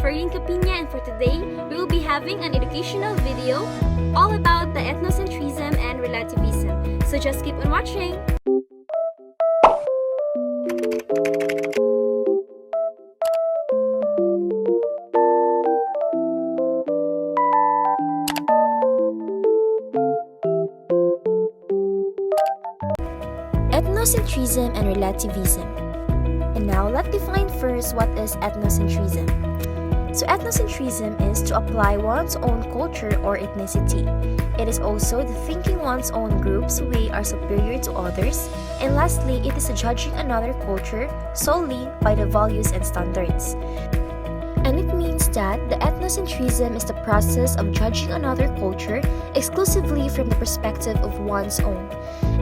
Feryin Capiña, and for today, we will be having an educational video all about the ethnocentrism and relativism. So just keep on watching! Ethnocentrism and relativism. And now, let's define first what is ethnocentrism. So, ethnocentrism is to apply one's own culture or ethnicity. It is also the thinking one's own group's way are superior to others. And lastly, it is judging another culture solely by the values and standards. And it means that the ethnocentrism is the process of judging another culture exclusively from the perspective of one's own.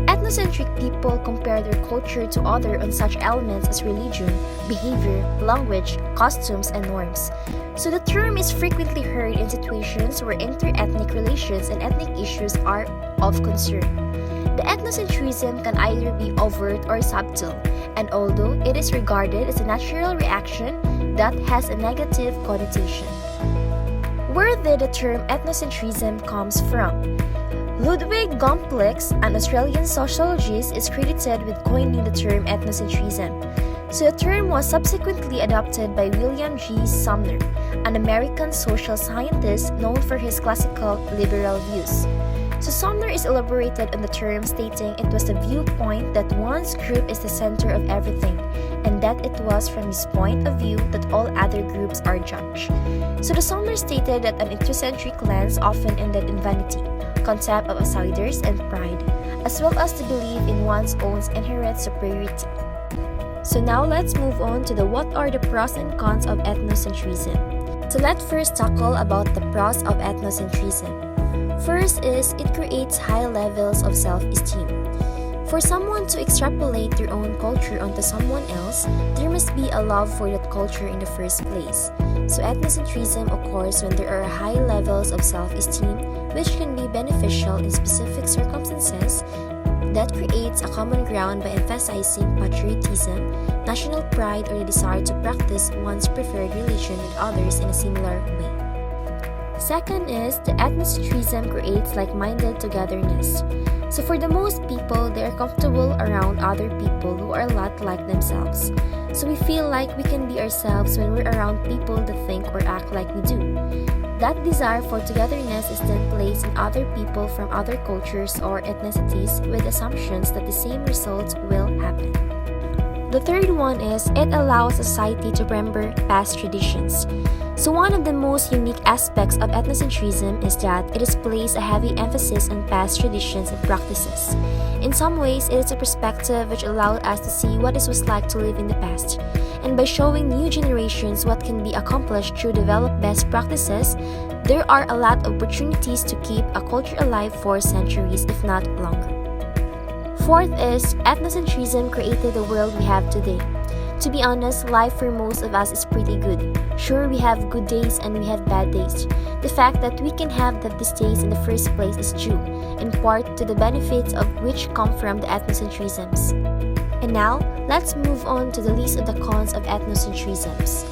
Ethnocentric people compare their culture to other on such elements as religion, behavior, language, costumes, and norms. So the term is frequently heard in situations where inter-ethnic relations and ethnic issues are of concern. The ethnocentrism can either be overt or subtle, and although it is regarded as a natural reaction, that has a negative connotation. Where did the term ethnocentrism comes from? Ludwig Gomplix, an Australian sociologist, is credited with coining the term ethnocentrism. So the term was subsequently adopted by William G. Sumner, an American social scientist known for his classical liberal views. So Sumner is elaborated on the term, stating it was the viewpoint that one's group is the center of everything, and that it was from his point of view that all other groups are judged. So the Sumner stated that an ethnocentric lens often ended in vanity, concept of outsiders, and pride, as well as the belief in one's own inherent superiority. So now let's move on to what are the pros and cons of ethnocentrism. So let's first tackle about the pros of ethnocentrism. First is it creates high levels of self-esteem. For someone to extrapolate their own culture onto someone else, there must be a love for that culture in the first place. So ethnocentrism occurs when there are high levels of self-esteem, which can be beneficial in specific circumstances that creates a common ground by emphasizing patriotism, national pride, or the desire to practice one's preferred religion with others in a similar way. Second is the ethnocentrism creates like-minded togetherness. So for the most people, they are comfortable around other people who are a lot like themselves. So we feel like we can be ourselves when we're around people that think or act like we do. That desire for togetherness is then placed in other people from other cultures or ethnicities with assumptions that the same results will happen. The third one is it allows society to remember past traditions. So one of the most unique aspects of ethnocentrism is that it displays a heavy emphasis on past traditions and practices. In some ways, it is a perspective which allowed us to see what it was like to live in the past. And by showing new generations what can be accomplished through developed best practices, there are a lot of opportunities to keep a culture alive for centuries, if not longer. Fourth is ethnocentrism created the world we have today. To be honest, life for most of us is pretty good. Sure, we have good days and we have bad days. The fact that we can have these days in the first place is due, in part, to the benefits of which come from the ethnocentrisms. And now, let's move on to the list of the cons of ethnocentrisms.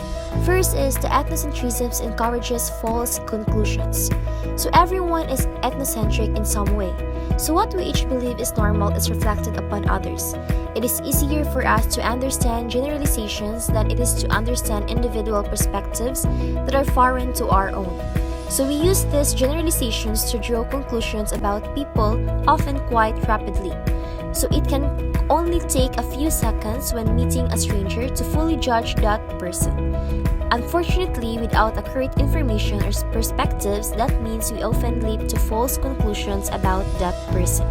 First is the ethnocentrisms encourages false conclusions. So everyone is ethnocentric in some way. So what we each believe is normal is reflected upon others. It is easier for us to understand generalizations than it is to understand individual perspectives that are foreign to our own. So we use these generalizations to draw conclusions about people, often quite rapidly. So it can only take a few seconds when meeting a stranger to fully judge that person. Unfortunately, without accurate information or perspectives, that means we often leap to false conclusions about that person.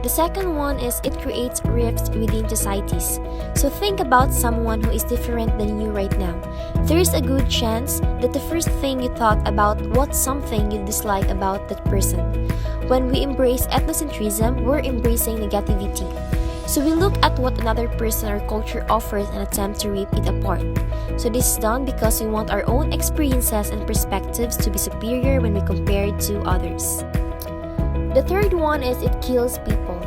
The second one is it creates rifts within societies. So think about someone who is different than you right now. There is a good chance that the first thing you thought about was something you dislike about that person. When we embrace ethnocentrism, we're embracing negativity. So we look at what another person or culture offers and attempt to rip it apart. So this is done because we want our own experiences and perspectives to be superior when we compare it to others. The third one is it kills people.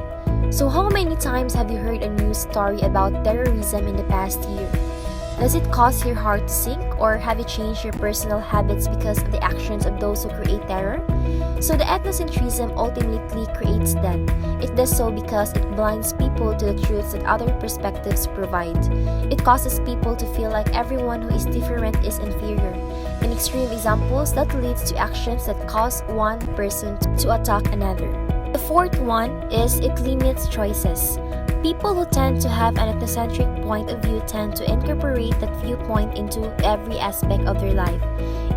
So how many times have you heard a news story about terrorism in the past year? Does it cause your heart to sink, or have you changed your personal habits because of the actions of those who create terror? So the ethnocentrism ultimately creates that. It does so because it blinds people to the truths that other perspectives provide. It causes people to feel like everyone who is different is inferior. In extreme examples, that leads to actions that cause one person to attack another. The fourth one is it limits choices. People who tend to have an ethnocentric point of view tend to incorporate that viewpoint into every aspect of their life.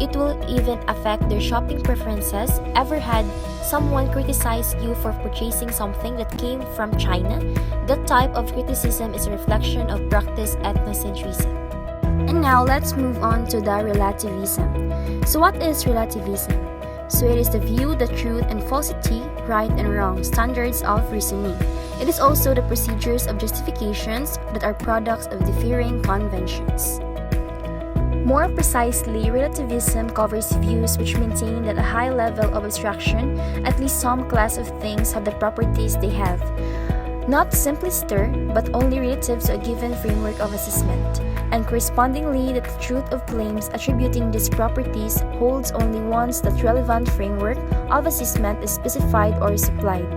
It will even affect their shopping preferences. Ever had someone criticize you for purchasing something that came from China? That type of criticism is a reflection of practiced ethnocentrism. And now let's move on to the relativism. So what is relativism? So it is the view that truth and falsity, right and wrong, standards of reasoning. It is also the procedures of justifications that are products of differing conventions. More precisely, relativism covers views which maintain that a high level of abstraction, at least some class of things have the properties they have, not simply stir, but only relative to a given framework of assessment, and correspondingly that the truth of claims attributing these properties holds only once that relevant framework of assessment is specified or supplied.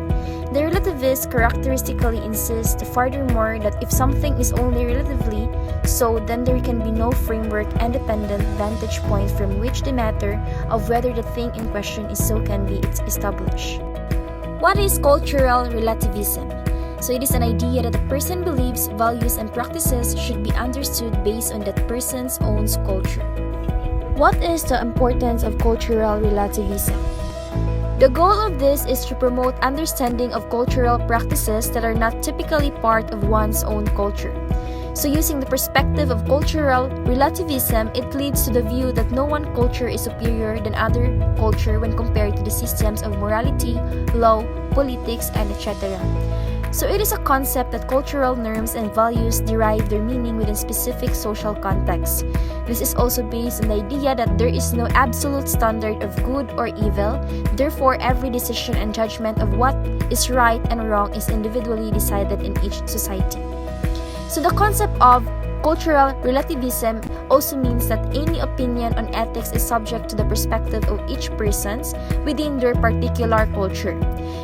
The relativist characteristically insists furthermore that if something is only relatively so, then there can be no framework-independent vantage point from which the matter of whether the thing in question is so can be established. What is cultural relativism? So it is an idea that a person believes values and practices should be understood based on that person's own culture. What is the importance of cultural relativism? The goal of this is to promote understanding of cultural practices that are not typically part of one's own culture. So using the perspective of cultural relativism, it leads to the view that no one culture is superior than other culture when compared to the systems of morality, law, politics, and etc. So it is a concept that cultural norms and values derive their meaning within specific social contexts. This is also based on the idea that there is no absolute standard of good or evil. Therefore, every decision and judgment of what is right and wrong is individually decided in each society. So the concept of cultural relativism also means that any opinion on ethics is subject to the perspective of each person's within their particular culture.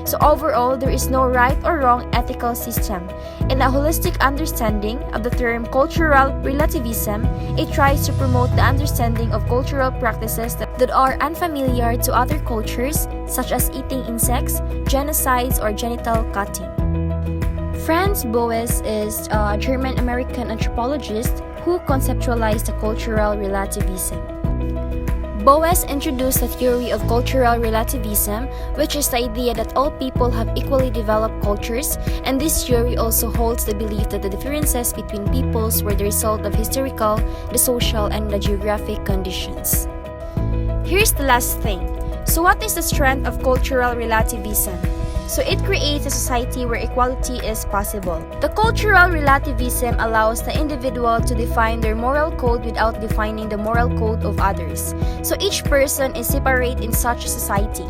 So overall, there is no right or wrong ethical system. In a holistic understanding of the term cultural relativism, it tries to promote the understanding of cultural practices that are unfamiliar to other cultures, such as eating insects, genocides, or genital cutting. Franz Boas is a German-American anthropologist who conceptualized the cultural relativism. Boas introduced the theory of cultural relativism, which is the idea that all people have equally developed cultures, and this theory also holds the belief that the differences between peoples were the result of historical, the social, and the geographic conditions. Here's the last thing. So what is the strength of cultural relativism? So it creates a society where equality is possible. The cultural relativism allows the individual to define their moral code without defining the moral code of others. So each person is separate in such a society.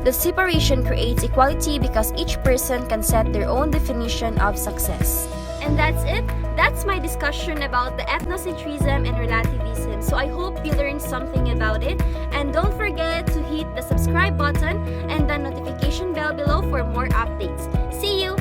The separation creates equality because each person can set their own definition of success. And that's it. That's my discussion about the ethnocentrism and relativism. So I hope you learned something about it. And don't forget to hit the subscribe button and the notification bell below for more updates. See you!